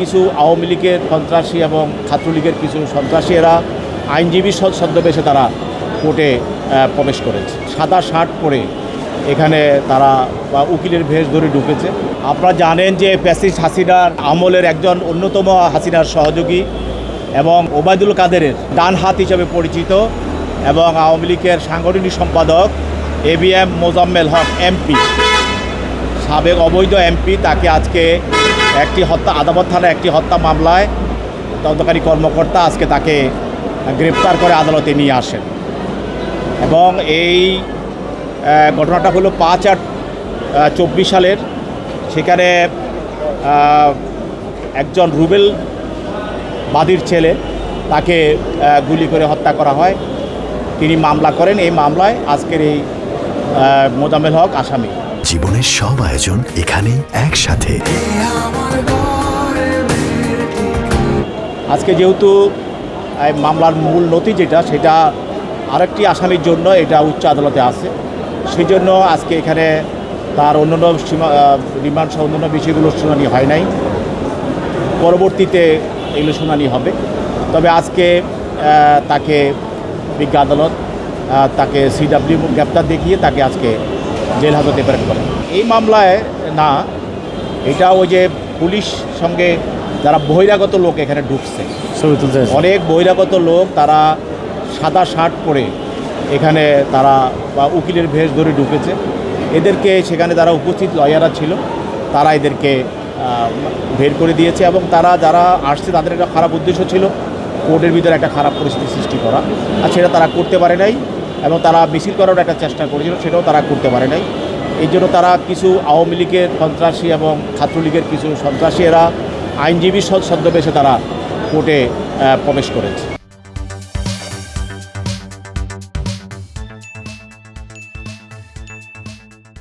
কিছু আওয়ামী লীগের সন্ত্রাসী এবং ছাত্রলীগের কিছু সন্ত্রাসী এরা আইনজীবী ছদ্মবেশে তারা কোর্টে প্রবেশ করেছে। সাদা শার্ট পরে এখানে তারা উকিলের ভেষ ধরে ঢুকেছে। আপনারা জানেন যে ফ্যাসিস্ট হাসিনার আমলের একজন অন্যতম হাসিনার সহযোগী এবং ওবায়দুল কাদেরের ডান হাত হিসেবে পরিচিত এবং আওয়ামী লীগের সাংগঠনিক সম্পাদক ABM মোজাম্মেল হক MP, সাবেক অবৈধ MP, তাকে আজকে একটি হত্যা আদালত থানার একটি হত্যা মামলায় তদন্তকারী কর্মকর্তা আজকে তাকে গ্রেপ্তার করে আদালতে নিয়ে আসেন। এবং এই ঘটনাটা হলো 5/8/24 সালের। সেখানে একজন রুবেল বাদীর ছেলে তাকে গুলি করে হত্যা করা হয়। তিনি মামলা করেন। এই মামলায় আজকের এই মোজাম্মেল হক আসামি। জীবনের সব আয়োজন এখানে একসাথে। আজকে যেহেতু মামলার মূল নথি সেটা আরেকটি আসামির জন্য এটা উচ্চ আদালতে আছে, সেই জন্য আজকে এখানে তার অন্যান্য রিমান্ড সহ অন্যান্য বিষয়গুলোর শুনানি হয় নাই। পরবর্তীতে এগুলো শুনানি হবে। তবে আজকে তাকে বিজ্ঞ আদালত তাকে CW গ্রেপ্তার দেখিয়ে তাকে আজকে জেল হাজতে প্রেরণ করে। এই মামলায় না, এটা ওই যে পুলিশ সঙ্গে যারা বহিরাগত লোক এখানে ঢুকছে, অনেক বহিরাগত লোক, তারা সাদা শার্ট পরে এখানে তারা উকিলের ভেষ ধরে ঢুকেছে। এদেরকে সেখানে যারা উপস্থিত লয়াররা ছিল তারা এদেরকে বের করে দিয়েছে এবং তারা যারা আসছে তাদের একটা খারাপ উদ্দেশ্য ছিল কোর্টের ভিতরে একটা খারাপ পরিস্থিতি সৃষ্টি করা, আর সেটা তারা করতে পারে নাই। এবং তারা মিছিল করার একটা চেষ্টা করেছিল, সেটাও তারা করতে পারে নাই। এই জন্য তারা কিছু আওয়ামী লীগের সন্ত্রাসী এবং ছাত্রলীগের কিছু সন্ত্রাসী এরা আইনজীবী ছদ্মবেশে তারা কোর্টে প্রবেশ করেছে।